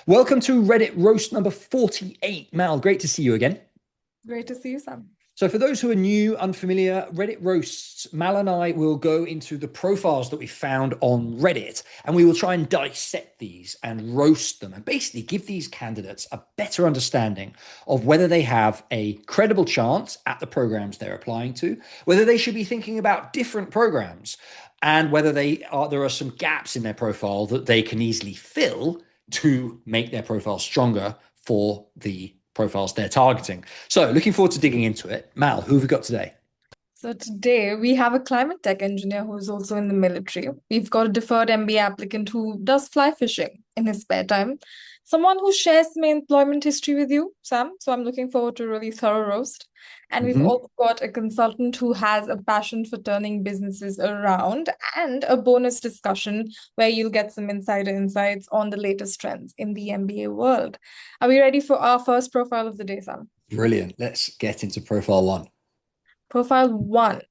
Welcome to Reddit roast number 48. Mal, great to see you again. Great to see you, Sam. So for those who are new, unfamiliar, Reddit roasts, Mal and I will go into the profiles that we found on Reddit, and we will try and dissect these and roast them and basically give these candidates a better understanding of whether they have a credible chance at the programs they're applying to, whether they should be thinking about different programs, and whether there are some gaps in their profile that they can easily fill to make their profile stronger for the profiles they're targeting. So looking forward to digging into it. Mal, who have we got today? So today we have a climate tech engineer who is also in the military. We've got a deferred MBA applicant who does fly fishing in his spare time. Someone who shares my employment history with you, Sam. So I'm looking forward to a really thorough roast. And we've Mhm. also got a consultant who has a passion for turning businesses around and a bonus discussion where you'll get some insider insights on the latest trends in the MBA world. Are we ready for our first profile of the day, Sam? Brilliant. Let's get into profile one. Profile one.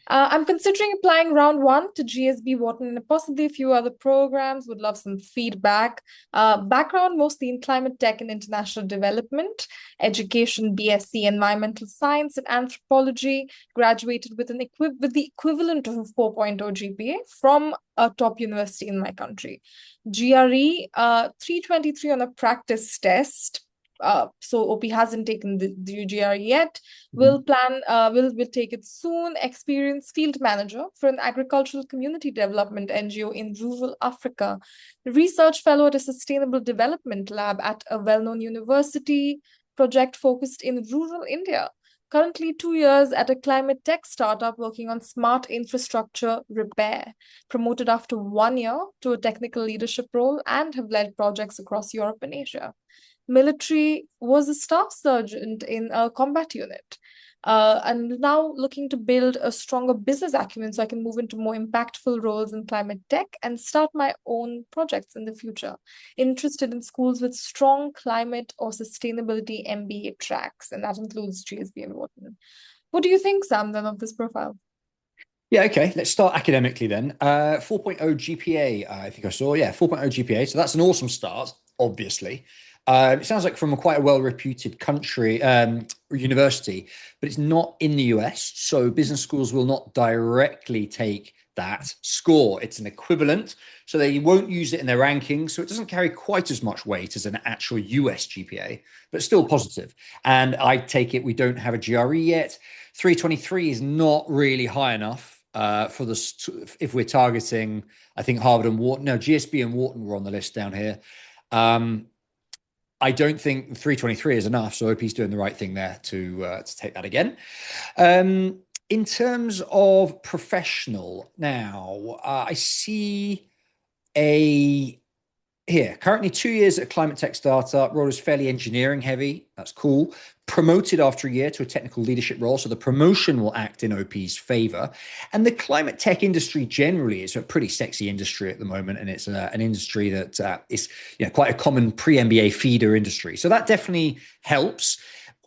I'm considering applying round one to GSB Wharton and possibly a few other programs. Would love some feedback. Background mostly in climate tech and international development, education, BSc, environmental science and anthropology. Graduated with with the equivalent of a 4.0 GPA from a top university in my country. GRE 323 on a practice test. So OP hasn't taken the GRE yet. Mhm. We'll take it soon. Experienced field manager for an agricultural community development NGO in rural Africa. Research fellow at a sustainable development lab at a well-known university. Project focused in rural India. Currently 2 years at a climate tech startup working on smart infrastructure repair. Promoted after 1 year to a technical leadership role and have led projects across Europe and Asia. Military, was a staff sergeant in a combat unit. And now looking to build a stronger business acumen so I can move into more impactful roles in climate tech and start my own projects in the future. Interested in schools with strong climate or sustainability MBA tracks, and that includes GSB and Wharton. What do you think, Sam, then, of this profile? Yeah, okay. Let's start academically then. 4.0 GPA, I think I saw. Yeah, 4.0 GPA. So that's an awesome start, obviously. It sounds like from a quite a well-reputed country, university, but it's not in the US. So business schools will not directly take that score. It's an equivalent. So they won't use it in their rankings. So it doesn't carry quite as much weight as an actual US GPA, but still positive. And I take it we don't have a GRE yet. 323 is not really high enough for this. If we're targeting, I think Harvard and Wharton, no, GSB and Wharton were on the list down here. Um, I don't think 323 is enough, so OP's doing the right thing there to take that again. In terms of professional, now I see a here, currently 2 years at a climate tech startup. Role is fairly engineering heavy. That's cool. Promoted after a year to a technical leadership role. So the promotion will act in OP's favor. And the climate tech industry generally is a pretty sexy industry at the moment. And it's an industry that is quite a common pre-MBA feeder industry. So that definitely helps.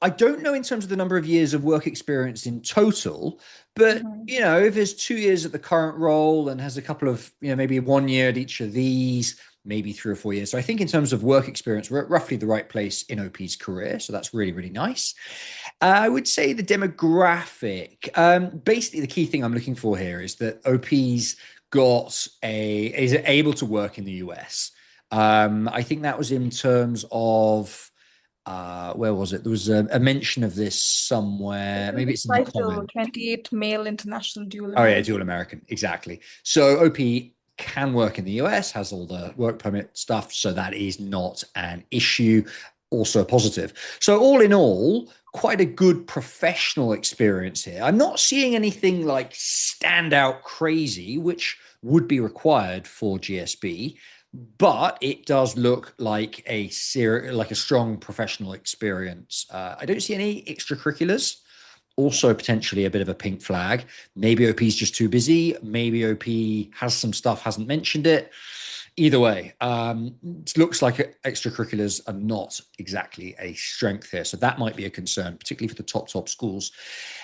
I don't know in terms of the number of years of work experience in total, but Mhm. if there's 2 years at the current role and has a couple of, maybe 1 year at each of these, maybe 3 or 4 years. So I think in terms of work experience, we're at roughly the right place in OP's career. So that's really, really nice. I would say the demographic, basically the key thing I'm looking for here is that OP's is able to work in the US. I think that was in terms of where was it? There was a mention of this somewhere. Maybe it's in the Title comment. 28 male international dual Oh yeah, American. dual American, exactly. So OP can work in the US, has all the work permit stuff, so that is not an issue. Also a positive. So all in all, quite a good professional experience here. I'm not seeing anything like standout crazy, which would be required for GSB, but it does look like like a strong professional experience. I don't see any extracurriculars, also potentially a bit of a pink flag. Maybe OP's just too busy. Maybe OP has some stuff, hasn't mentioned it. Either way, it looks like extracurriculars are not exactly a strength here. So that might be a concern, particularly for the top schools.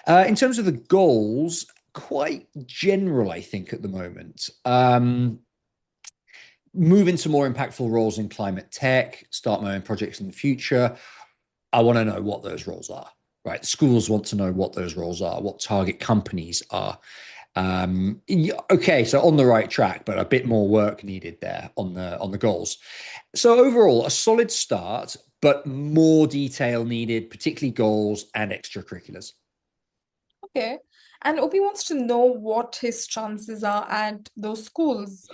In terms of the goals, quite general, I think, at the moment. move into more impactful roles in climate tech, start my own projects in the future. I want to know what those roles are, right? Schools want to know what those roles are, what target companies are. Okay, so on the right track, but a bit more work needed there on the goals. So overall, a solid start, but more detail needed, particularly goals and extracurriculars. Okay. And OP wants to know what his chances are at those schools,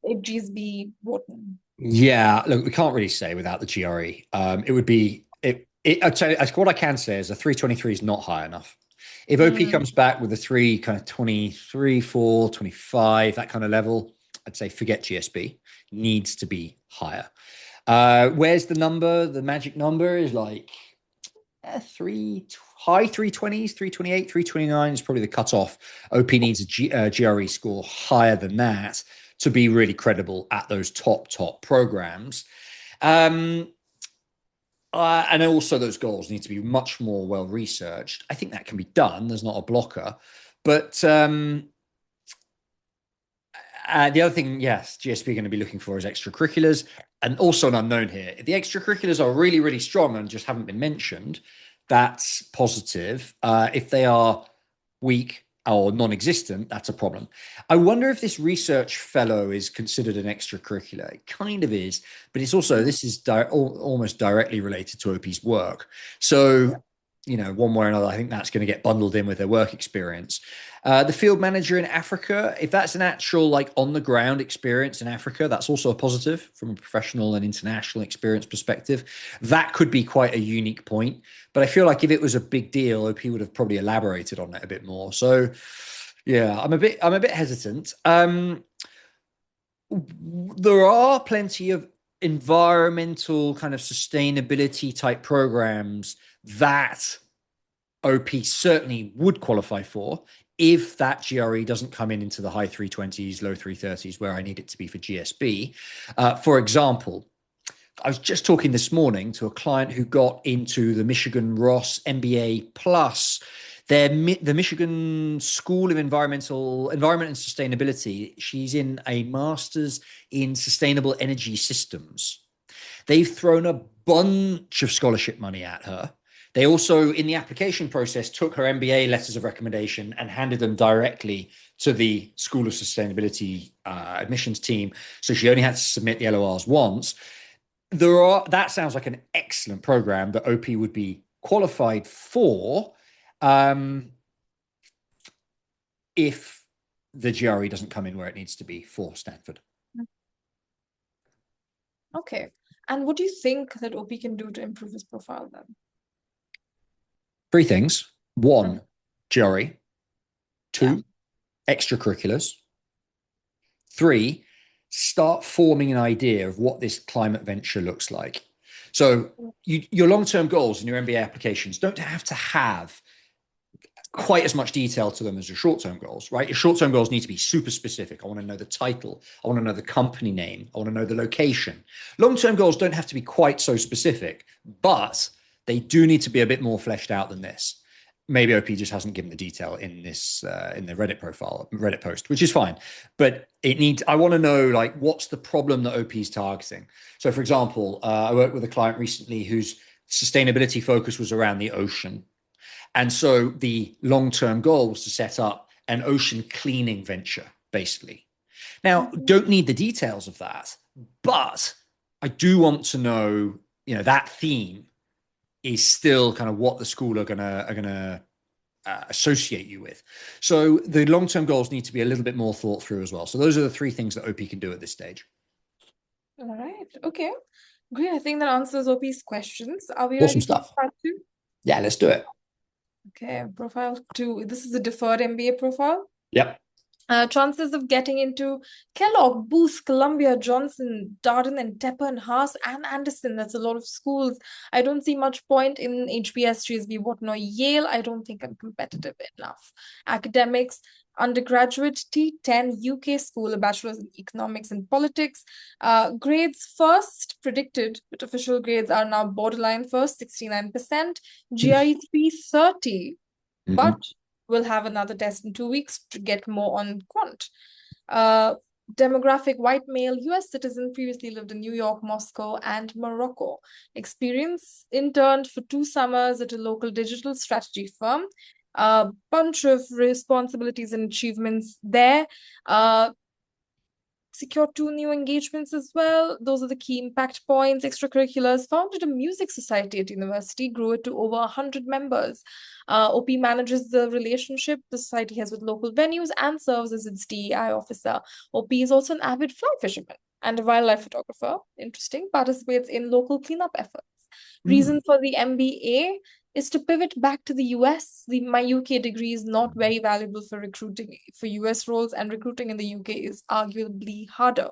HGSB, Wharton. Yeah, look, we can't really say without the GRE. It would be I'd tell you, what I can say is a 323 is not high enough. If OP Mm, comes back with a three kind of 23, 4, 25, that kind of level, I'd say forget GSB. Needs to be higher. Where's the number? The magic number is like high 320s, 328, 329 is probably the cutoff. OP needs a GRE score higher than that to be really credible at those top programs. And also those goals need to be much more well researched. I think that can be done. There's not a blocker. But the other thing, yes, GSP are going to be looking for is extracurriculars, and also an unknown here. If the extracurriculars are really, really strong and just haven't been mentioned, that's positive. If they are weak or non-existent, that's a problem. I wonder if this research fellow is considered an extracurricular. It kind of is, but it's also, this is almost directly related to OP's work. So, one way or another, I think that's going to get bundled in with their work experience. The field manager in Africa, if that's an actual like on the ground experience in Africa, that's also a positive from a professional and international experience perspective. That could be quite a unique point. But I feel like if it was a big deal, OP would have probably elaborated on it a bit more. So yeah, I'm a bit hesitant. There are plenty of environmental kind of sustainability type programs that OP certainly would qualify for if that GRE doesn't come into the high 320s, low 330s, where I need it to be for GSB. For example, I was just talking this morning to a client who got into the Michigan Ross MBA Plus. The Michigan School of Environment and Sustainability. She's in a master's in sustainable energy systems. They've thrown a bunch of scholarship money at her. They also, in the application process, took her MBA letters of recommendation and handed them directly to the School of Sustainability admissions team. So she only had to submit the LORs once. That sounds like an excellent program that OP would be qualified for if the GRE doesn't come in where it needs to be for Stanford. okay. And what do you think that OP can do to improve his profile then? Three things. One, GRE. Two, extracurriculars. Three, start forming an idea of what this climate venture looks like. So your long-term goals in your MBA applications don't have to have quite as much detail to them as your short-term goals, right? Your short-term goals need to be super specific. I want to know the title. I want to know the company name. I want to know the location. Long-term goals don't have to be quite so specific, but they do need to be a bit more fleshed out than this. Maybe OP just hasn't given the detail in this in the Reddit post, which is fine. But I want to know like what's the problem that OP is targeting. So, for example, I worked with a client recently whose sustainability focus was around the ocean. And so the long-term goal was to set up an ocean cleaning venture, basically. Now, don't need the details of that, but I do want to know, that theme is still kind of what the school are gonna associate you with. So the long-term goals need to be a little bit more thought through as well. So those are the three things that OP can do at this stage. All right. Okay. Great. I think that answers OP's questions. Are we Awesome ready for stuff. part two? Yeah, let's do it. Okay. Profile two. This is a deferred MBA profile. Yep. Chances of getting into Kellogg, Booth, Columbia, Johnson, Darden, and Tepper and Haas and Anderson. That's a lot of schools. I don't see much point in HBS, GSB, Wharton, or Yale. I don't think I'm competitive enough. Academics, undergraduate T10 UK school, a bachelor's in economics and politics. Grades first predicted, but official grades are now borderline first, 69%. GRE 330, but we'll have another test in 2 weeks to get more on quant. Demographic: white male, US citizen, previously lived in New York, Moscow, and Morocco. Experience: interned for 2 summers at a local digital strategy firm. A bunch of responsibilities and achievements there. Secured 2 new engagements as well. Those are the key impact points. Extracurriculars: founded a music society at university, grew it to over 100 members. OP manages the relationship the society has with local venues and serves as its DEI officer. OP is also an avid fly fisherman and a wildlife photographer. Interesting. Participates in local cleanup efforts. Reason for the MBA is to pivot back to the US. My UK degree is not very valuable for recruiting for US roles, and recruiting in the UK is arguably harder,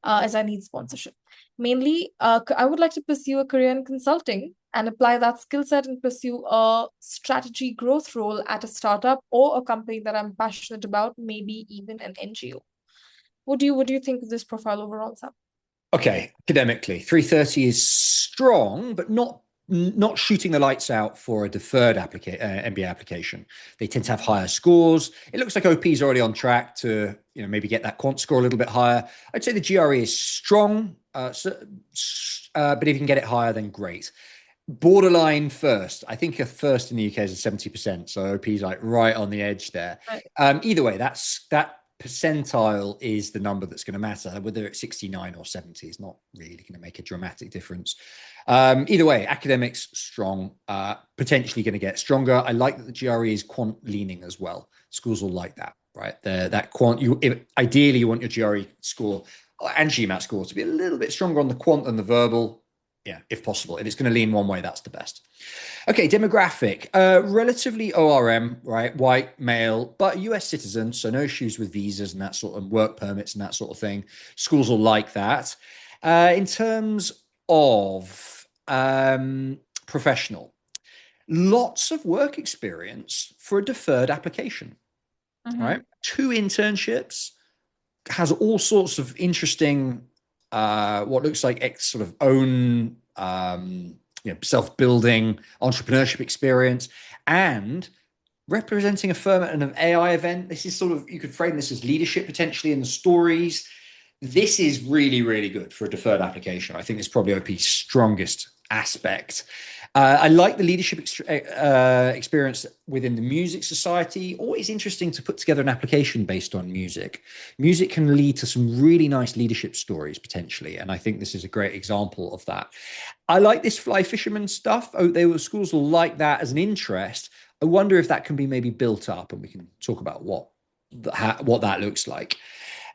as I need sponsorship. Mainly, I would like to pursue a career in consulting and apply that skill set and pursue a strategy growth role at a startup or a company that I'm passionate about, maybe even an NGO. What do you think of this profile overall, Sam? Okay, academically, 330 is strong, but not shooting the lights out for a deferred MBA application. They tend to have higher scores. It looks like OP is already on track to maybe get that quant score a little bit higher. I'd say the GRE is strong, but if you can get it higher, then great. Borderline first. I think a first in the UK is a 70%, so OP is like right on the edge there. Right. Either way, that percentile is the number that's going to matter. Whether it's 69 or 70 is not really going to make a dramatic difference. Either way, academics strong, potentially going to get stronger. I like that the GRE is quant leaning as well. Schools will like that, right? That quant. Ideally, you want your GRE score and GMAT score to be a little bit stronger on the quant than the verbal. Yeah, if possible. If it's going to lean one way, that's the best. Okay, demographic. Relatively ORM, right? White, male, but US citizen, so no issues with visas and that sort of work permits and that sort of thing. Schools will like that. In terms of professional, lots of work experience for a deferred application, right? 2 internships, has all sorts of interesting what looks like sort of own self-building entrepreneurship experience, and representing a firm at an AI event. This is sort of, you could frame this as leadership potentially in the stories. This is really, really good for a deferred application. I think it's probably OP's strongest aspect. I like the leadership experience within the music society. Always interesting to put together an application based on music. Music can lead to some really nice leadership stories potentially, and I think this is a great example of that. I like this fly fisherman stuff. Schools will like that as an interest. I wonder if that can be maybe built up, and we can talk about what that looks like.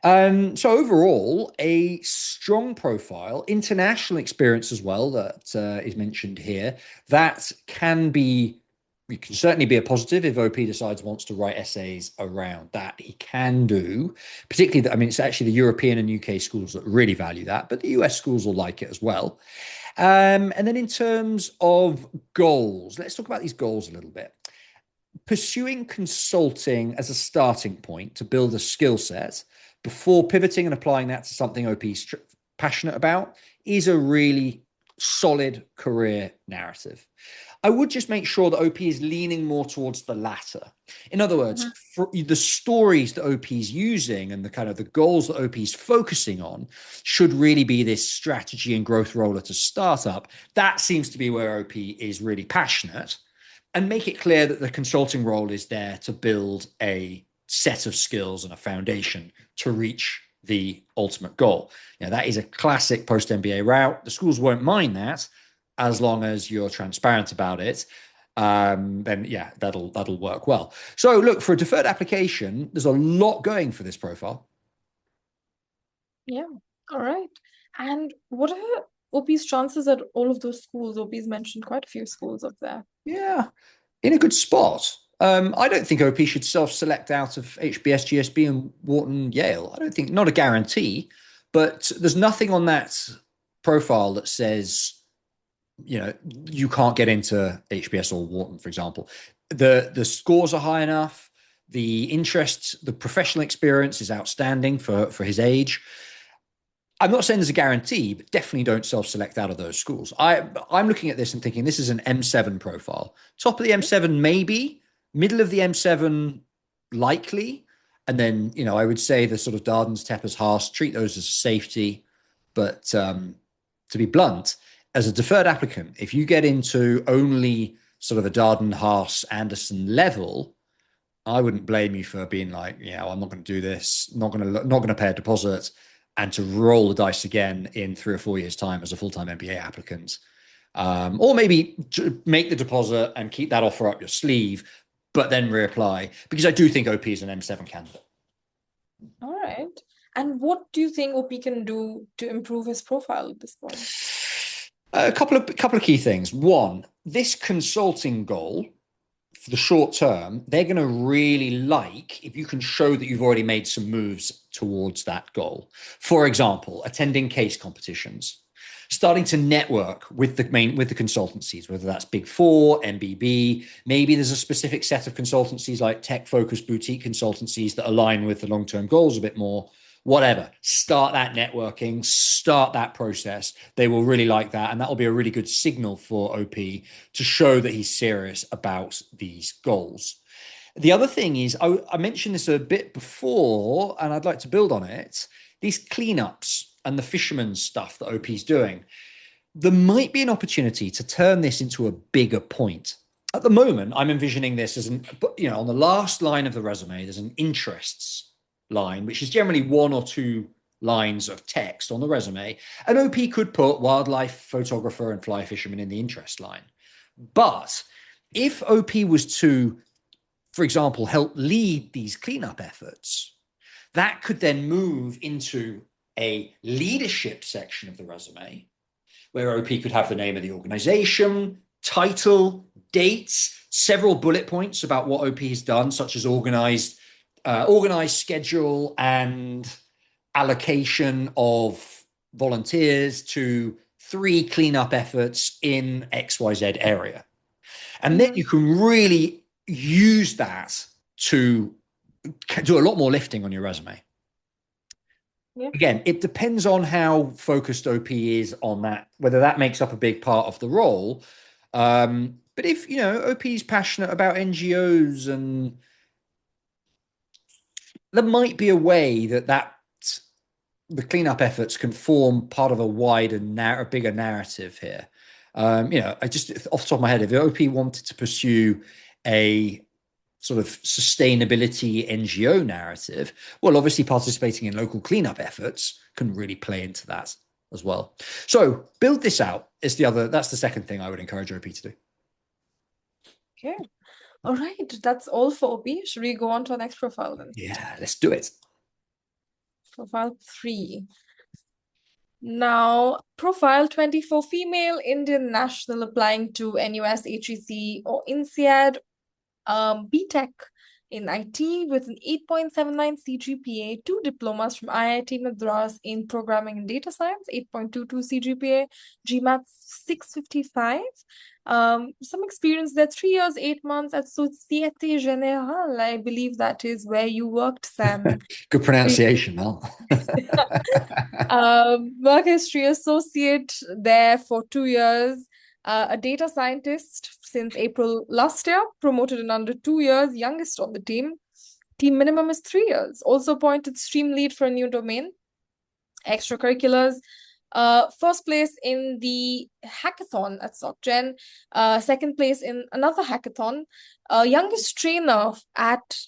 So overall, a strong profile, international experience as well that is mentioned here. That can certainly be a positive if OP decides wants to write essays around that. He can do, particularly, it's actually the European and UK schools that really value that, but the US schools will like it as well. And then in terms of goals, let's talk about these goals a little bit. Pursuing consulting as a starting point to build a skill set before pivoting and applying that to something OP's passionate about is a really solid career narrative. I would just make sure that OP is leaning more towards the latter. In other words, for the stories that OP is using and the kind of the goals that OP is focusing on should really be this strategy and growth roller to startup. That seems to be where OP is really passionate. And make it clear that the consulting role is there to build a set of skills and a foundation to reach the ultimate goal. That is a classic post-MBA route. The schools won't mind that as long as you're transparent about it. Then yeah, that'll work well. So look, for a deferred application, there's a lot going for this profile. Yeah. All right. And what are OP's chances at all of those schools? OP's mentioned quite a few schools up there. Yeah, in a good spot. I don't think OP should self-select out of HBS, GSB, and Wharton, Yale. I don't think, not a guarantee, but there's nothing on that profile that says, you can't get into HBS or Wharton, for example. The scores are high enough. The interest, the professional experience is outstanding for his age. I'm not saying there's a guarantee, but definitely don't self-select out of those schools. I'm looking at this and thinking this is an M7 profile. Top of the M7, maybe. Middle of the M7, likely. And then, I would say the sort of Dardens, Teppers, Haas, treat those as safety. But to be blunt, as a deferred applicant, if you get into only sort of a Darden, Haas, Anderson level, I wouldn't blame you for being like, I'm not going to do this, not going to pay a deposit, and to roll the dice again in 3 or 4 years' time as a full-time MBA applicant. Or maybe make the deposit and keep that offer up your sleeve, but then reapply, because I do think OP is an M7 candidate. All right. And what do you think OP can do to improve his profile at this point? A couple of key things. One, this consulting goal for the short term, they're going to really like if you can show that you've already made some moves towards that goal. For example, attending case competitions, starting to network with the consultancies, whether that's Big Four, MBB. Maybe there's a specific set of consultancies like tech-focused boutique consultancies that align with the long-term goals a bit more. Whatever, start that networking, start that process. They will really like that, and that will be a really good signal for OP to show that he's serious about these goals. The other thing is, I mentioned this a bit before, and I'd like to build on it. These cleanups and the Fisherman stuff that OP is doing, there might be an opportunity to turn this into a bigger point. At the moment, I'm envisioning this as on the last line of the resume, there's an interests line, which is generally 1 or 2 lines of text on the resume. And OP could put wildlife photographer and fly fisherman in the interest line. But if OP was to, for example, help lead these cleanup efforts, that could then move into a leadership section of the resume where OP could have the name of the organization, title, dates, several bullet points about what OP has done, such as organized schedule and allocation of volunteers to 3 cleanup efforts in XYZ area. And then you can really use that to do a lot more lifting on your resume. Yeah. Again, it depends on how focused OP is on that, whether that makes up a big part of the role. But if, OP is passionate about NGOs, and there might be a way that the cleanup efforts can form part of a wider, bigger narrative here. I just, off the top of my head, if OP wanted to pursue a sort of sustainability NGO narrative, well, obviously participating in local cleanup efforts can really play into that as well. So build this out is that's the second thing I would encourage OP to do. Okay. All right. That's all for OP. Should we go on to our next profile then? Yeah, let's do it. Profile 3. Now, profile 24, female Indian national applying to NUS, HEC, or INSEAD, BTech in IT with an 8.79 CGPA, 2 diplomas from IIT Madras in programming and data science, 8.22 CGPA, GMAT 655. Some experience there, 3 years, 8 months at Société Générale. I believe that is where you worked, Sam. Good pronunciation, Mel. Work history associate there for 2 years. A data scientist since April last year, promoted in under 2 years, youngest on the team. Team minimum is 3 years. Also appointed stream lead for a new domain. Extracurriculars. First place in the hackathon at SocGen. Second place in another hackathon. Youngest trainer at,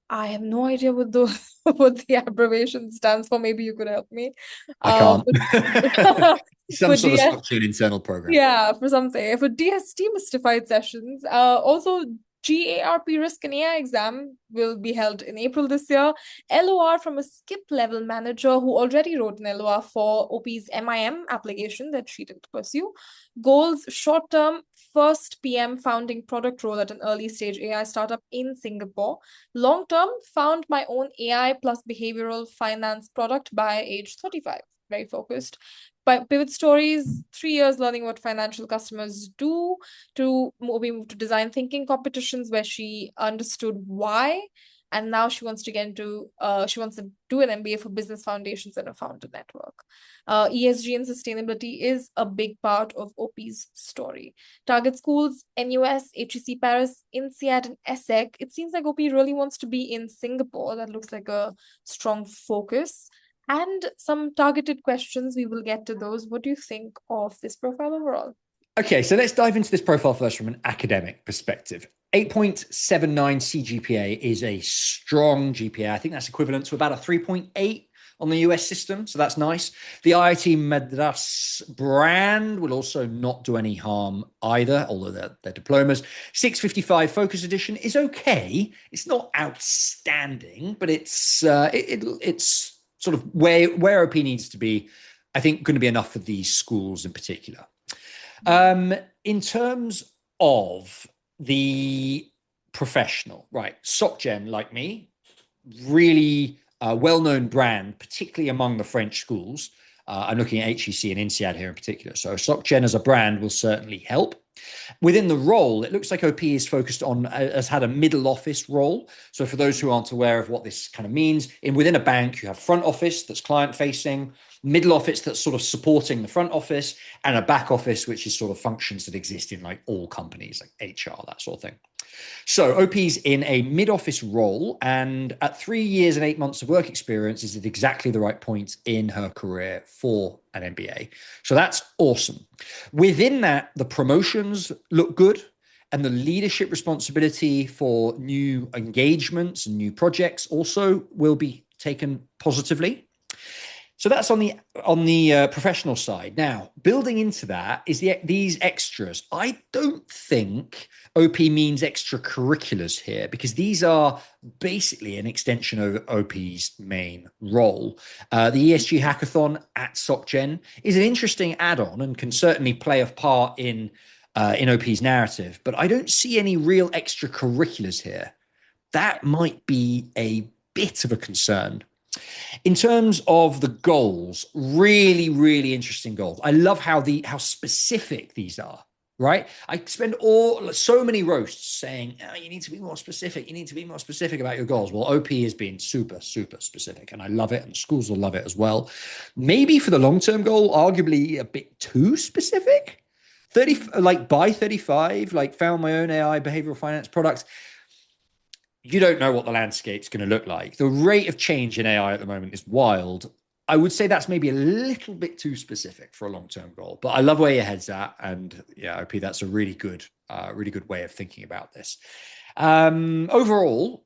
I have no idea what the abbreviation stands for. Maybe you could help me. I can't. Some sort of structured internal program. Yeah, for something. For DST mystified sessions. Also, GARP risk and AI exam will be held in April this year. LOR from a skip level manager who already wrote an LOR for OP's MIM application that she didn't pursue. Goals, short term, first PM founding product role at an early stage AI startup in Singapore. Long term, found my own AI plus behavioral finance product by age 35. Very focused. But pivot stories, 3 years learning what financial customers do, to we moved to design thinking competitions where she understood why. And now she wants to get into, she wants to do an MBA for business foundations and a founder network. ESG and sustainability is a big part of OP's story. Target schools, NUS, HEC Paris, INSEAD, and ESSEC. It seems like OP really wants to be in Singapore. That looks like a strong focus. And some targeted questions, we will get to those. What do you think of this profile overall? Okay, so let's dive into this profile first from an academic perspective. 8.79 CGPA is a strong GPA. I think that's equivalent to about a 3.8 on the US system, so that's nice. The IIT Madras brand will also not do any harm either, although they're diplomas. 655 Focus Edition is okay. It's not outstanding, but it's sort of where OP needs to be. I think going to be enough for these schools in particular. In terms of the professional, right? SocGen, like me, really well-known brand, particularly among the French schools. I'm looking at HEC and INSEAD here in particular. So SocGen as a brand will certainly help. Within the role, it looks like OP is focused on, has had a middle office role. So for those who aren't aware of what this kind of means, within a bank, you have front office that's client facing, middle office that's sort of supporting the front office, and a back office, which is sort of functions that exist in like all companies, like HR, that sort of thing. So OP's in a mid-office role, and at 3 years and 8 months of work experience is at exactly the right point in her career for an MBA. So that's awesome. Within that, the promotions look good, and the leadership responsibility for new engagements and new projects also will be taken positively. So that's on the professional side. Now, building into that is these extras. I don't think OP means extracurriculars here, because these are basically an extension of OP's main role. The ESG hackathon at SocGen is an interesting add-on and can certainly play a part in OP's narrative, but I don't see any real extracurriculars here. That might be a bit of a concern. In terms of the goals, really, really interesting goals. I love how specific these are, right? I spend so many roasts saying, oh, you need to be more specific. You need to be more specific about your goals. Well, OP has been super, super specific, and I love it, and the schools will love it as well. Maybe for the long-term goal, arguably a bit too specific. 30, like by 35, like found my own AI behavioral finance products. You don't know what the landscape's going to look like. The rate of change in AI at the moment is wild. I would say that's maybe a little bit too specific for a long-term goal, but I love where your head's at. And yeah, OP, that's a really good way of thinking about this. Overall,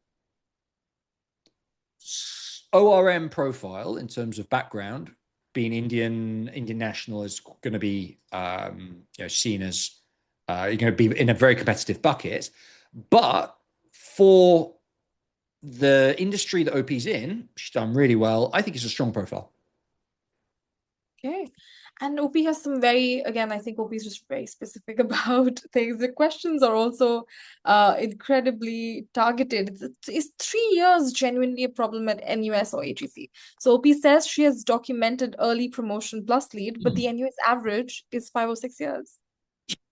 ORM profile in terms of background, being Indian national, is going to be seen as you're going to be in a very competitive bucket. But for the industry that OP's in, she's done really well. I think it's a strong profile. Okay. And OP has some I think OP is just very specific about things. The questions are also incredibly targeted. Is 3 years genuinely a problem at NUS or HEC? So OP says she has documented early promotion plus lead, but the NUS average is 5 or 6 years.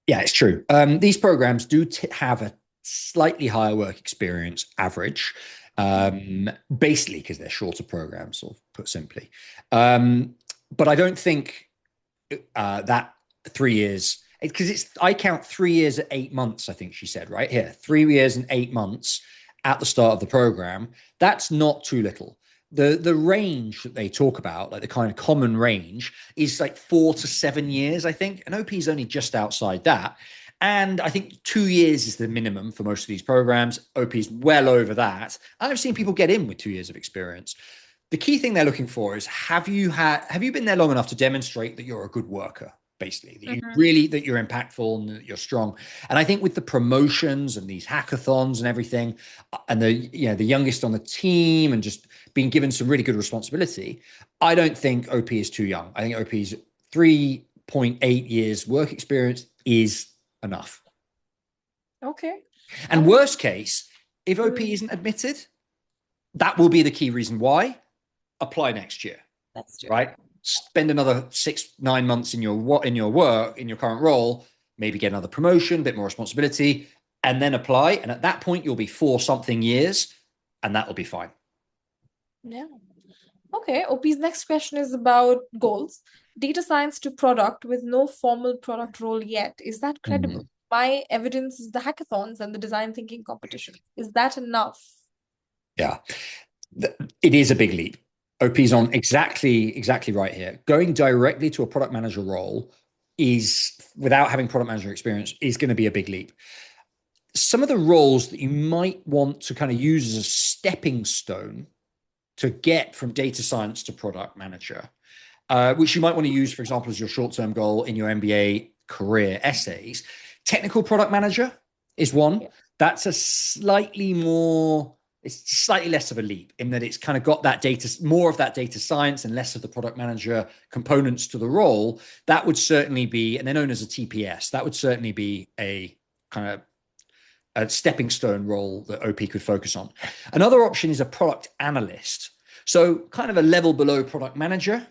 Yeah, it's true. These programs do have a slightly higher work experience average, basically because they're shorter programs, or put simply. But I don't think that 3 years, because I count 3 years at 8 months, I think she said, right here, 3 years and 8 months at the start of the program. That's not too little. The range that they talk about, like the kind of common range, is like 4 to 7 years, I think. And OP is only just outside that. And I think 2 years is the minimum for most of these programs. OP is well over that. I've seen people get in with 2 years of experience. The key thing they're looking for is, have you been there long enough to demonstrate that you're a good worker, basically, that you're impactful and that you're strong. And I think with the promotions and these hackathons and everything, and the youngest on the team, and just being given some really good responsibility, I don't think OP is too young. I think OP's 3.8 years work experience is enough. Okay. And worst case, if OP isn't admitted, that will be the key reason why. Apply next year. That's true. Right? Spend another 6-9 months in your current role, maybe get another promotion, a bit more responsibility, and then apply. And at that point, you'll be 4-something years. and that will be fine. Yeah. Okay, OP's next question is about goals. Data science to product with no formal product role yet. Is that credible? Mhm. My evidence is the hackathons and the design thinking competition. Is that enough? Yeah, it is a big leap. OP's on exactly right here. Going directly to a product manager role is, without having product manager experience, is going to be a big leap. Some of the roles that you might want to kind of use as a stepping stone to get from data science to product manager, which you might want to use, for example, as your short-term goal in your MBA career essays. Technical product manager is one. Yeah. That's a slightly more, it's slightly less of a leap in that it's kind of got that data, more of that data science and less of the product manager components to the role. That would certainly be, and they're known as a TPS, that would certainly be a kind of a stepping stone role that OP could focus on. Another option is a product analyst. So kind of a level below product manager,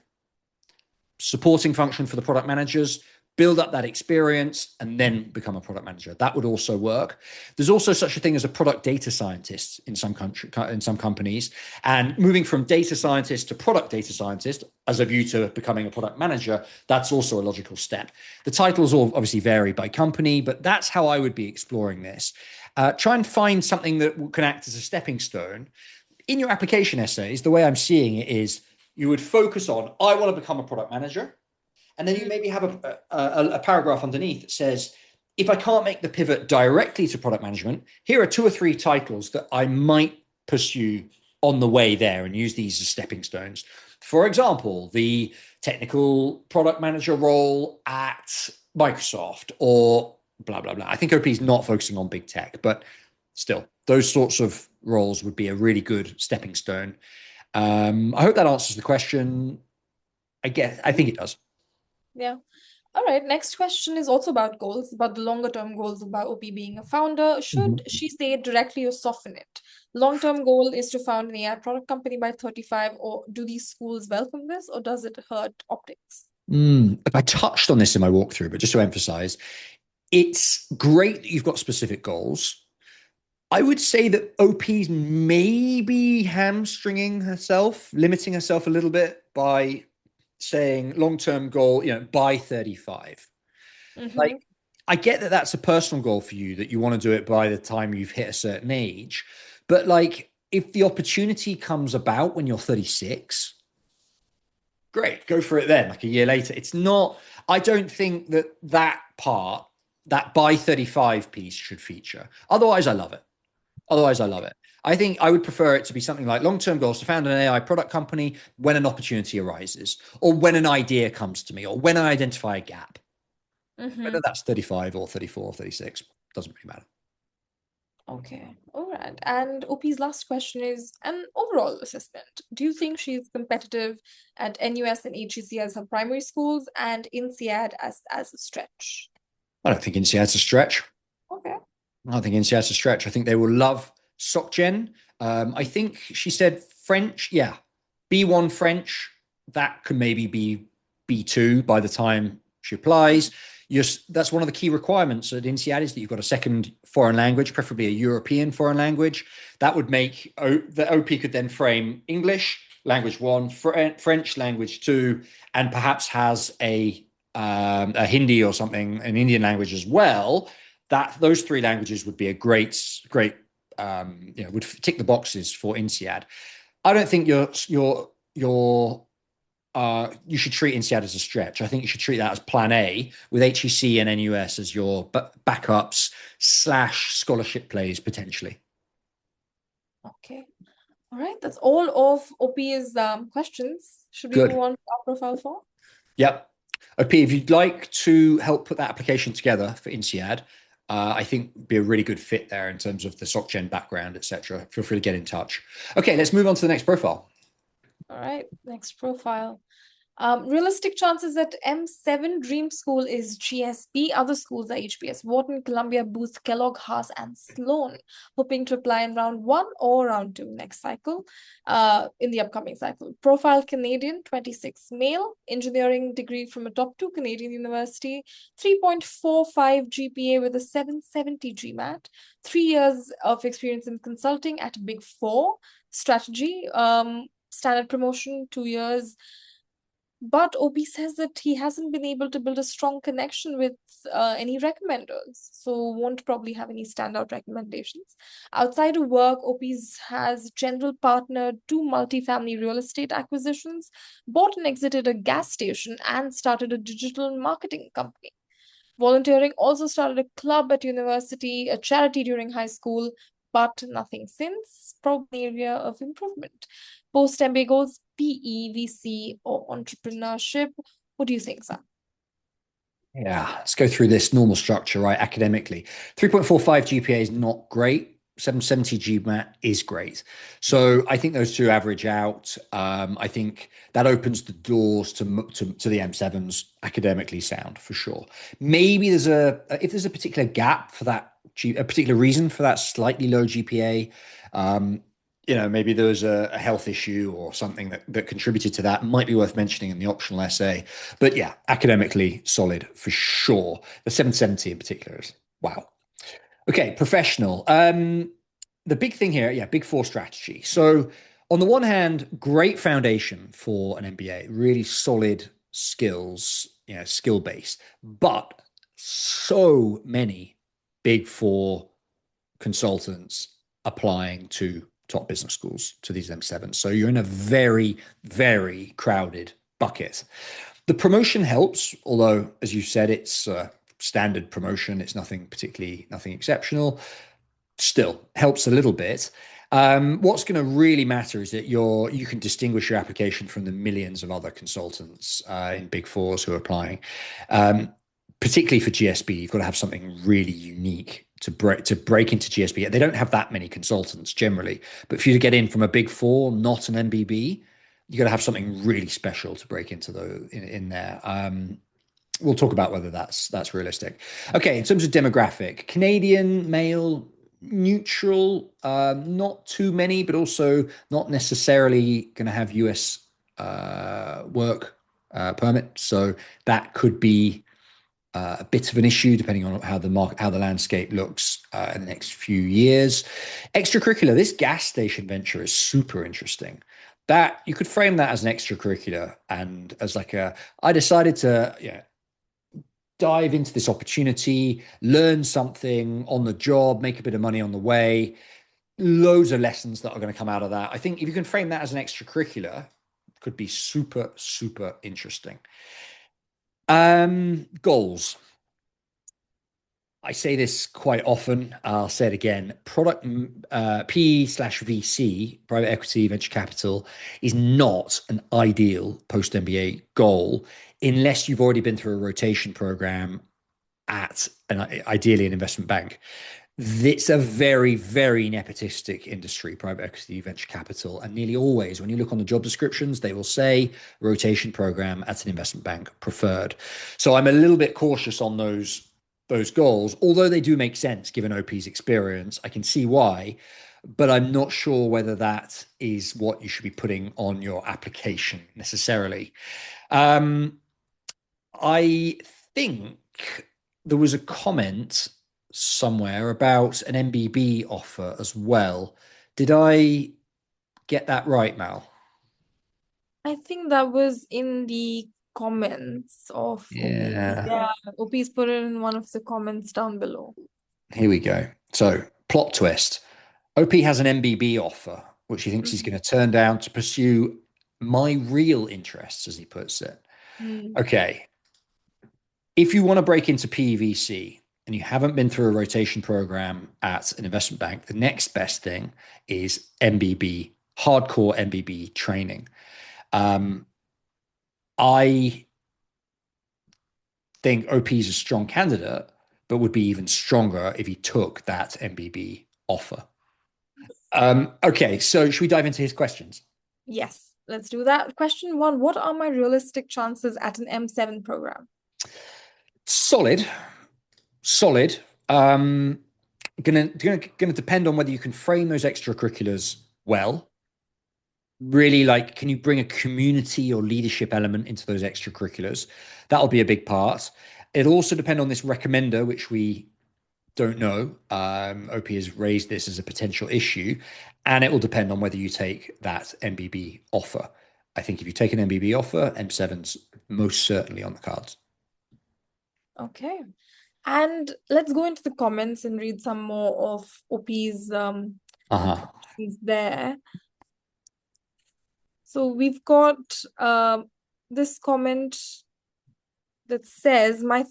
supporting function for the product managers, build up that experience, and then become a product manager. That would also work. There's also such a thing as a product data scientist in some companies, and moving from data scientist to product data scientist as a view to becoming a product manager, that's also a logical step. The titles all obviously vary by company, but that's how I would be exploring this. Try and find something that can act as a stepping stone. In your application essays, the way I'm seeing it is you would focus on, I want to become a product manager. And then you maybe have a paragraph underneath that says, if I can't make the pivot directly to product management, here are 2 or 3 titles that I might pursue on the way there and use these as stepping stones. For example, the technical product manager role at Microsoft or blah, blah, blah. I think OP is not focusing on big tech, but still, those sorts of roles would be a really good stepping stone. I hope that answers the question. I think it does. Yeah. All right. Next question is also about goals, about the longer term goals about OP being a founder. Should Mhm. she say it directly or soften it? Long term goal is to found an AI product company by 35, or do these schools welcome this, or does it hurt optics? I touched on this in my walkthrough, but just to emphasize, it's great that you've got specific goals. I would say that OP's maybe hamstringing herself, limiting herself a little bit by saying long-term goal, by 35. Like, Mm-hmm. I get that that's a personal goal for you, that you want to do it by the time you've hit a certain age. But like, if the opportunity comes about when you're 36, great, go for it then, like a year later. It's not, I don't think that part, that by 35 piece should feature. Otherwise, I love it. Otherwise, I love it. I think I would prefer it to be something like long-term goals to found an AI product company when an opportunity arises, or when an idea comes to me, or when I identify a gap. Mm-hmm. Whether that's 35 or 34 or 36, doesn't really matter. Okay. All right. And OP's last question is an overall assessment. Do you think she's competitive at NUS and HEC as her primary schools and INSEAD as a stretch? I don't think INSEAD's a stretch. Okay. I don't think INSEAD's a stretch. I think they will love SocGen. I think she said French. Yeah. B1 French. That could maybe be B2 by the time she applies. That's one of the key requirements at INSEAD is that you've got a second foreign language, preferably a European foreign language. That would make the OP could then frame English, language 1, French, language 2, and perhaps has a Hindi or something, an Indian language as well. That those 3 languages would be a great, would tick the boxes for INSEAD. I don't think you should treat INSEAD as a stretch. I think you should treat that as plan A with HEC and NUS as your backups / scholarship plays potentially. Okay. All right. That's all of OP's questions. Should we move Good. on to our profile 4? Yep. OP, if you'd like to help put that application together for INSEAD, I think would be a really good fit there in terms of the SocGen background, etc. Feel free to get in touch. Okay, let's move on to the next profile. All right. Next profile. Realistic chances at M7 Dream School is GSB. Other schools are HBS, Wharton, Columbia, Booth, Kellogg, Haas, and Sloan. Hoping to apply in round one or round two next cycle, in the upcoming cycle. Profile Canadian, 26 male, engineering degree from a top two Canadian university, 3.45 GPA with a 770 GMAT, 3 years of experience in consulting at Big Four, strategy, standard promotion, 2 years. But OP says that he hasn't been able to build a strong connection with any recommenders, so won't probably have any standout recommendations. Outside of work, OP's has general partnered two multifamily real estate acquisitions, bought and exited a gas station, and started a digital marketing company. Volunteering, also started a club at university, a charity during high school, but nothing since. Probably area of improvement. Post MBA goals, PE, VC, or entrepreneurship. What do you think, Sam? Yeah, let's go through this normal structure, right? Academically, 3.45 GPA is not great. 770 GMAT is great. So I think those two average out. I think that opens the doors to the M7s academically sound for sure. Maybe if there's a particular gap for that, a particular reason for that slightly low GPA. Maybe there was a health issue or something that contributed to that. Might be worth mentioning in the optional essay. But yeah, academically solid for sure. The 770 in particular is wow. Okay, professional. The big thing here, yeah, Big Four strategy. So on the one hand, great foundation for an MBA, really solid skills, skill base, but so many Big Four consultants applying to top business schools, to these M7s. So you're in a very, very crowded bucket. The promotion helps, although, as you said, it's standard promotion. It's nothing exceptional. Still helps a little bit. What's going to really matter is that you can distinguish your application from the millions of other consultants in Big Fours who are applying. Particularly for GSB, you've got to have something really unique to break into GSB. They don't have that many consultants generally, but for you to get in from a Big Four, not an MBB, you got to have something really special to break into in there. We'll talk about whether that's realistic. Okay, in terms of demographic, Canadian male, neutral, not too many, but also not necessarily going to have US work permit. So that could be a bit of an issue depending on how the landscape looks in the next few years. Extracurricular, this gas station venture is super interesting. That you could frame that as an extracurricular and as I decided to dive into this opportunity, learn something on the job, make a bit of money on the way. Loads of lessons that are going to come out of that. I think if you can frame that as an extracurricular, it could be super, super interesting. Goals. I say this quite often. I'll say it again. Product PE/VC, private equity, venture capital, is not an ideal post MBA goal unless you've already been through a rotation program at ideally an investment bank. It's a very, very nepotistic industry, private equity, venture capital. And nearly always, when you look on the job descriptions, they will say rotation program at an investment bank preferred. So I'm a little bit cautious on those goals, although they do make sense given OP's experience. I can see why, but I'm not sure whether that is what you should be putting on your application necessarily. I think there was a comment somewhere about an MBB offer as well. Did I get that right, Mal? I think that was in the comments of OP's. Yeah. Yeah, OP's put it in one of the comments down below. Here we go. So, plot twist. OP has an MBB offer, which he thinks he's going to turn down to pursue my real interests, as he puts it. Okay. If you want to break into PVC and you haven't been through a rotation program at an investment bank, the next best thing is MBB, hardcore MBB training. I think OP is a strong candidate, but would be even stronger if he took that MBB offer. Okay, so should we dive into his questions? Yes. let's do that. Question one, what are my realistic chances at an M7 program? Solid, solid. Gonna depend on whether you can frame those extracurriculars well. Really, like, can you bring a community or leadership element into those extracurriculars? That'll be a big part. It'll also depend on this recommender, which we don't know. OP has raised this as a potential issue, and it will depend on whether you take that MBB offer. I think if you take an MBB offer, M7's most certainly on the cards. Okay. And let's go into the comments and read some more of OP's Uh-huh. there. So we've got this comment that says, my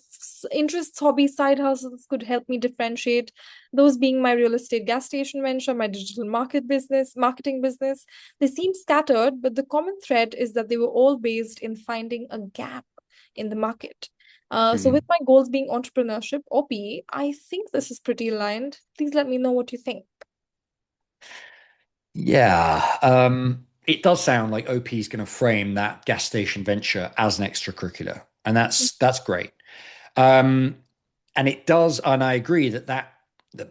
interests, hobbies, side hustles could help me differentiate, those being my real estate gas station venture, my digital marketing business. They seem scattered, but the common thread is that they were all based in finding a gap in the market. So with my goals being entrepreneurship, OP, I think this is pretty aligned. Please let me know what you think. Yeah, it does sound like OP is going to frame that gas station venture as an extracurricular, and that's great. Um, and it does, and I agree that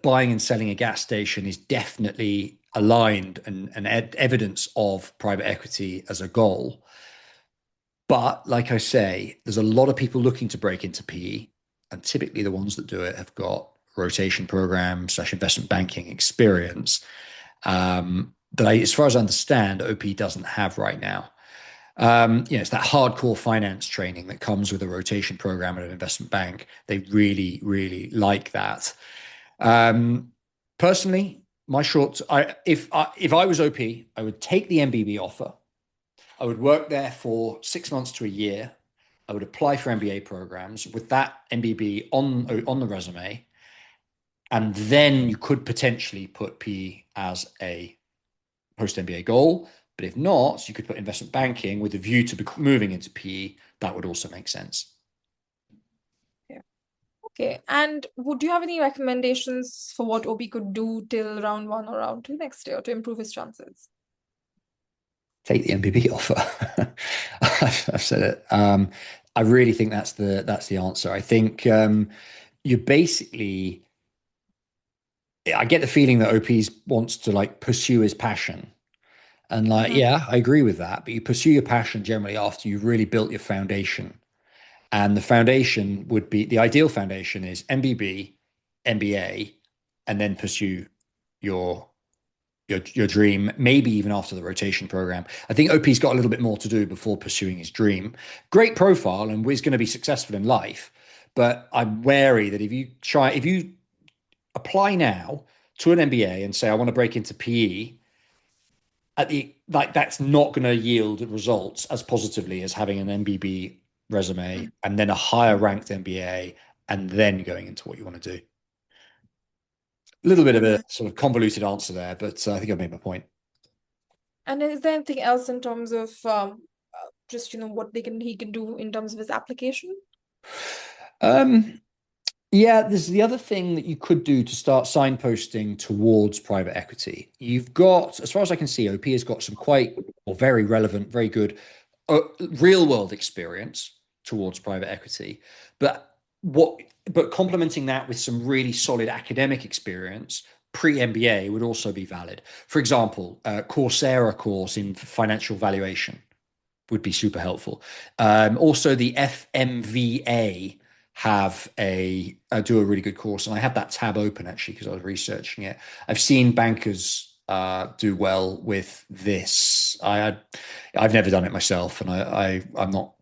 buying and selling a gas station is definitely aligned and evidence of private equity as a goal. But like I say, there's a lot of people looking to break into PE, and typically the ones that do it have got rotation program slash investment banking experience that as far as I understand, OP doesn't have right now. It's that hardcore finance training that comes with a rotation program at an investment bank. They really, really like that. Personally, if I was OP, I would take the MBB offer. I would work there for 6 months to a year. I would apply for MBA programs with that MBB on the resume, and then you could potentially put PE as a post MBA goal. But if not, you could put investment banking with a view to moving into PE. That would also make sense. Yeah. Okay. And would you have any recommendations for what OP could do till round 1 or round 2 next year to improve his chances? Take the MBB offer. I've said it. I really think that's the answer. I think you basically. I get the feeling that OP wants to like pursue his passion. And like, yeah, I agree with that. But you pursue your passion generally after you've really built your foundation. And the foundation would be the ideal foundation is MBB, MBA, and then pursue your your dream, maybe even after the rotation program. I think OP's got a little bit more to do before pursuing his dream. Great profile and is going to be successful in life. But I'm wary that if you apply now to an MBA and say, I want to break into PE, that's not going to yield results as positively as having an MBB resume and then a higher ranked MBA and then going into what you want to do. A little bit of a sort of convoluted answer there, but I think I've made my point. And is there anything else in terms of just what he can do in terms of his application? Yeah, there's the other thing that you could do to start signposting towards private equity. You've got, as far as I can see, OP has got some quite or very relevant, very good real world experience towards private equity, but complementing that with some really solid academic experience pre-MBA would also be valid. For example, a Coursera course in financial valuation would be super helpful. Also, the FMVA do a really good course, and I have that tab open actually because I was researching it. I've seen bankers do well with this. I've never done it myself, and I'm not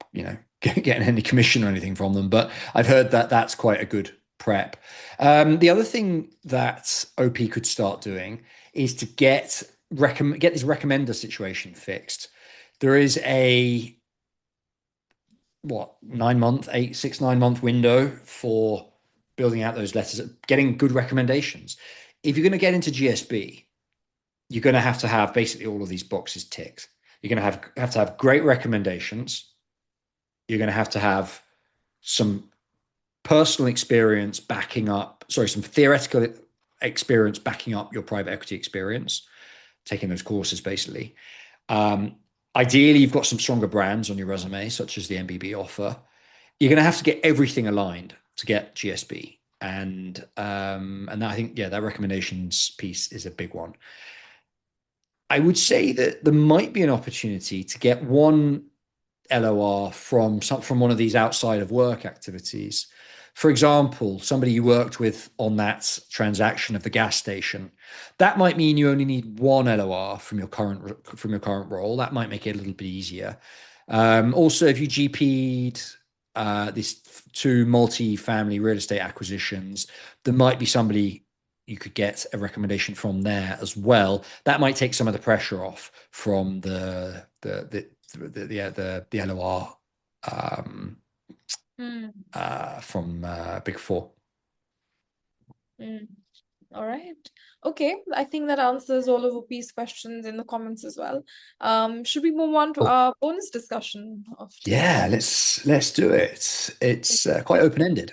getting any commission or anything from them, but I've heard that that's quite a good prep. The other thing that OP could start doing is to get this recommender situation fixed. There is a 9-month window for building out those letters, getting good recommendations. If you're going to get into GSB, you're going to have basically all of these boxes ticked. You're going to have to have great recommendations. You're going to have some personal experience some theoretical experience backing up your private equity experience, taking those courses basically. Ideally, you've got some stronger brands on your resume, such as the MBB offer. You're going to have to get everything aligned to get GSB, and that, I think, yeah, that recommendations piece is a big one. I would say that there might be an opportunity to get one LOR from one of these outside of work activities. For example, somebody you worked with on that transaction of the gas station. That might mean you only need one LOR from your current role. That might make it a little bit easier. Also, if you GP'd these two multi-family real estate acquisitions, there might be somebody you could get a recommendation from there as well. That might take some of the pressure off from the LOR from Big Four. Mm. All right. Okay. I think that answers all of OP's questions in the comments as well. Should we move on to Cool. our bonus discussion of today? Yeah, let's do it. It's quite open-ended.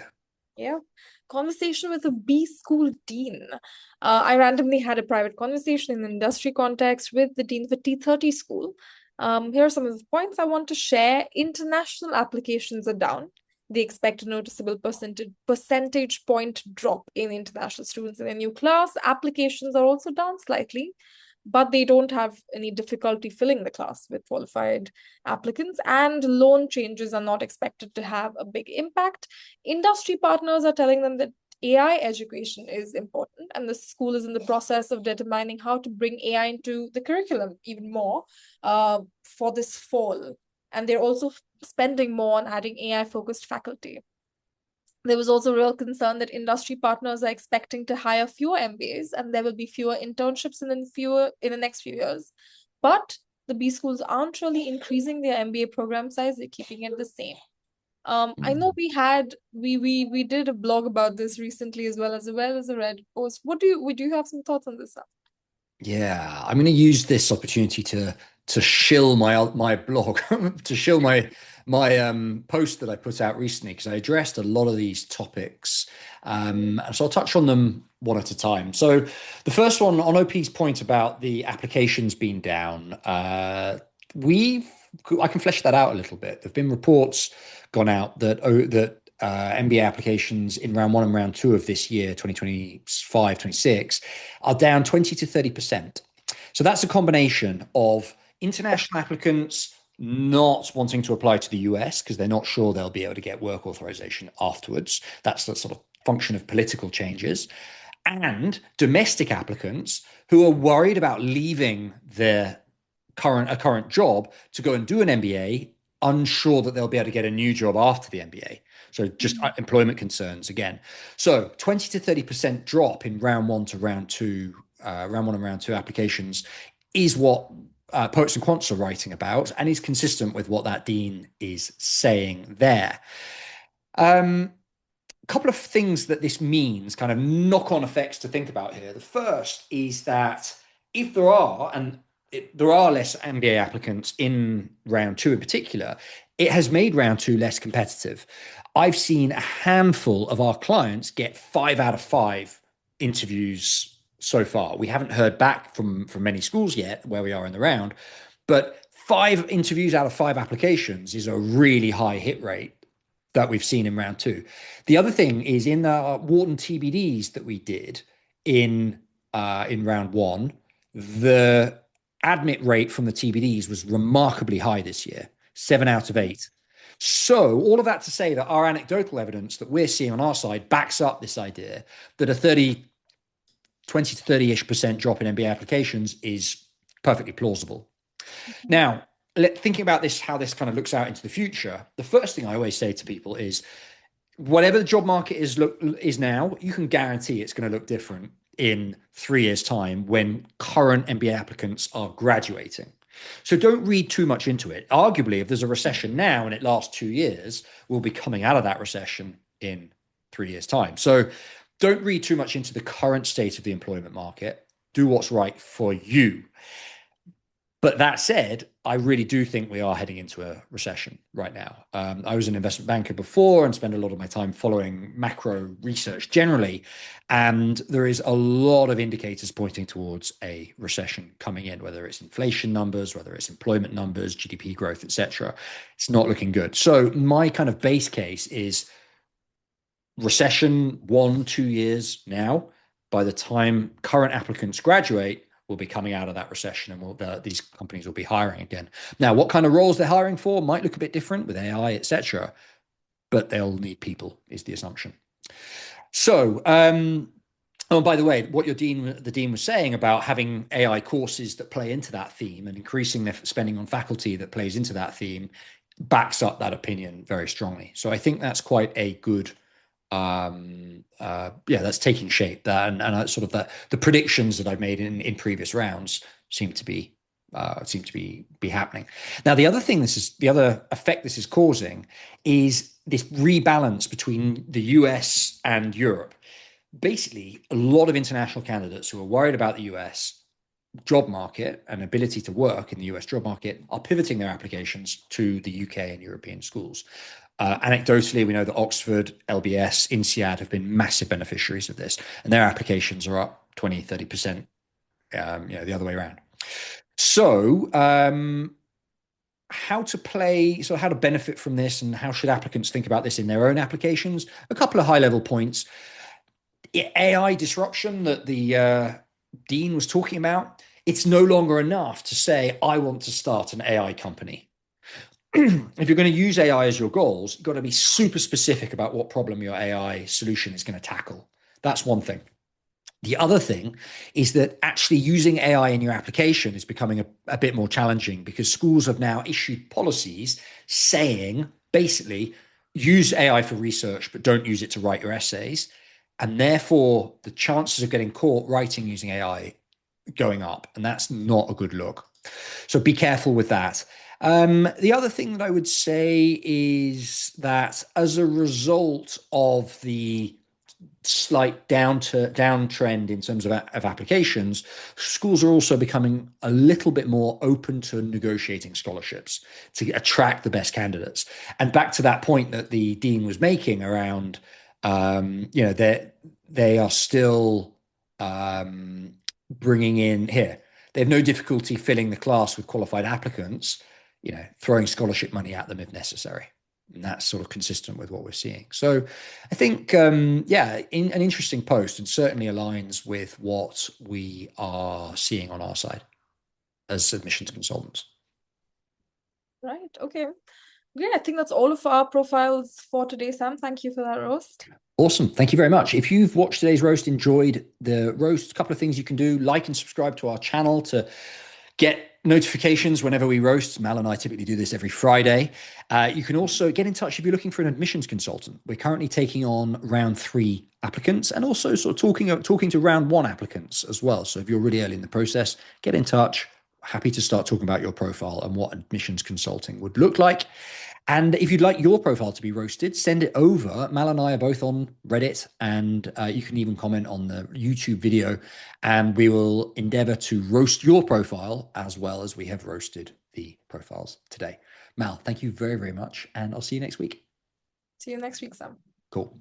Yeah. Conversation with a B school dean. I randomly had a private conversation in an industry context with the dean of a T30 school. Here are some of the points I want to share. International applications are down. They expect a noticeable percentage point drop in international students in a new class. Applications are also down slightly, but they don't have any difficulty filling the class with qualified applicants, and loan changes are not expected to have a big impact. Industry partners are telling them that AI education is important, and the school is in the process of determining how to bring AI into the curriculum even more for this fall. And they're also spending more on adding AI-focused faculty. There was also real concern that industry partners are expecting to hire fewer MBAs, and there will be fewer internships in the next few years. But the B schools aren't really increasing their MBA program size; they're keeping it the same. I know we did a blog about this recently as well as a Reddit post. What do you have some thoughts on this? Yeah, I'm going to use this opportunity to shill my blog, to shill my post that I put out recently, because I addressed a lot of these topics. And so I'll touch on them one at a time. So the first one, on OP's point about the applications being down, I can flesh that out a little bit. There've been reports gone out that MBA applications in round one and round two of this year, 2025, 26, are down 20 to 30%. So that's a combination of international applicants not wanting to apply to the US because they're not sure they'll be able to get work authorization afterwards. That's the sort of function of political changes. And domestic applicants who are worried about leaving their current job to go and do an MBA, unsure that they'll be able to get a new job after the MBA. So just employment concerns again. So 20 to 30% drop in round one and round two applications is what Poets and Quants are writing about, and is consistent with what that dean is saying there. Couple of things that this means, kind of knock-on effects to think about here. The first is that if there are less MBA applicants in round two in particular, it has made round two less competitive. I've seen a handful of our clients get 5 out of 5 interviews so far. We haven't heard back from many schools yet where we are in the round, but 5 interviews out of 5 applications is a really high hit rate that we've seen in round two. The other thing is, in the Wharton TBDs that we did in round one, the admit rate from the TBDs was remarkably high this year, 7 out of 8. So all of that to say that our anecdotal evidence that we're seeing on our side backs up this idea that a 20 to 30-ish% drop in MBA applications is perfectly plausible. Now, thinking about this, how this kind of looks out into the future, the first thing I always say to people is, whatever the job market is now, you can guarantee it's going to look different in 3 years' time when current MBA applicants are graduating. So don't read too much into it. Arguably, if there's a recession now and it lasts 2 years, we'll be coming out of that recession in 3 years' time. So don't read too much into the current state of the employment market. Do what's right for you. But that said, I really do think we are heading into a recession right now. I was an investment banker before and spent a lot of my time following macro research generally. And there is a lot of indicators pointing towards a recession coming in, whether it's inflation numbers, whether it's employment numbers, GDP growth, etc. It's not looking good. So my kind of base case is recession 1, 2 years now. By the time current applicants graduate, we'll be coming out of that recession and these companies will be hiring again. Now, what kind of roles they're hiring for might look a bit different with AI, etc., but they'll need people is the assumption. So, oh, by the way, what the dean was saying about having AI courses that play into that theme and increasing their spending on faculty that plays into that theme backs up that opinion very strongly. So I think that's quite a good that's taking shape. That and sort of the predictions that I've made in previous rounds seem to be happening. Now, the other effect this is causing is this rebalance between the US and Europe. Basically, a lot of international candidates who are worried about the US job market and ability to work in the US job market are pivoting their applications to the UK and European schools. Anecdotally, we know that Oxford, LBS, INSEAD have been massive beneficiaries of this, and their applications are up 20, 30%, the other way around. So how to benefit from this and how should applicants think about this in their own applications? A couple of high-level points. AI disruption that the dean was talking about, it's no longer enough to say, I want to start an AI company. If you're going to use AI as your goals, you've got to be super specific about what problem your AI solution is going to tackle. That's one thing. The other thing is that actually using AI in your application is becoming a bit more challenging because schools have now issued policies saying, basically, use AI for research, but don't use it to write your essays. And therefore, the chances of getting caught writing using AI going up, and that's not a good look. So be careful with that. The other thing that I would say is that as a result of the slight downtrend in terms of applications, schools are also becoming a little bit more open to negotiating scholarships to attract the best candidates. And back to that point that the dean was making around, they are still bringing in here. They have no difficulty filling the class with qualified applicants, throwing scholarship money at them if necessary. And that's sort of consistent with what we're seeing. So I think, an interesting post and certainly aligns with what we are seeing on our side as admissions consultants. Right. Okay. Great. I think that's all of our profiles for today, Sam. Thank you for that roast. Awesome. Thank you very much. If you've watched today's roast, enjoyed the roast, a couple of things you can do: like and subscribe to our channel to get notifications whenever we roast. Mal and I typically do this every Friday. You can also get in touch if you're looking for an admissions consultant. We're currently taking on round 3 applicants and also sort of talking to round 1 applicants as well. So if you're really early in the process, get in touch. Happy to start talking about your profile and what admissions consulting would look like. And if you'd like your profile to be roasted, send it over. Mal and I are both on Reddit, and you can even comment on the YouTube video, and we will endeavor to roast your profile as well as we have roasted the profiles today. Mal, thank you very, very much, and I'll see you next week. See you next week, Sam. Cool.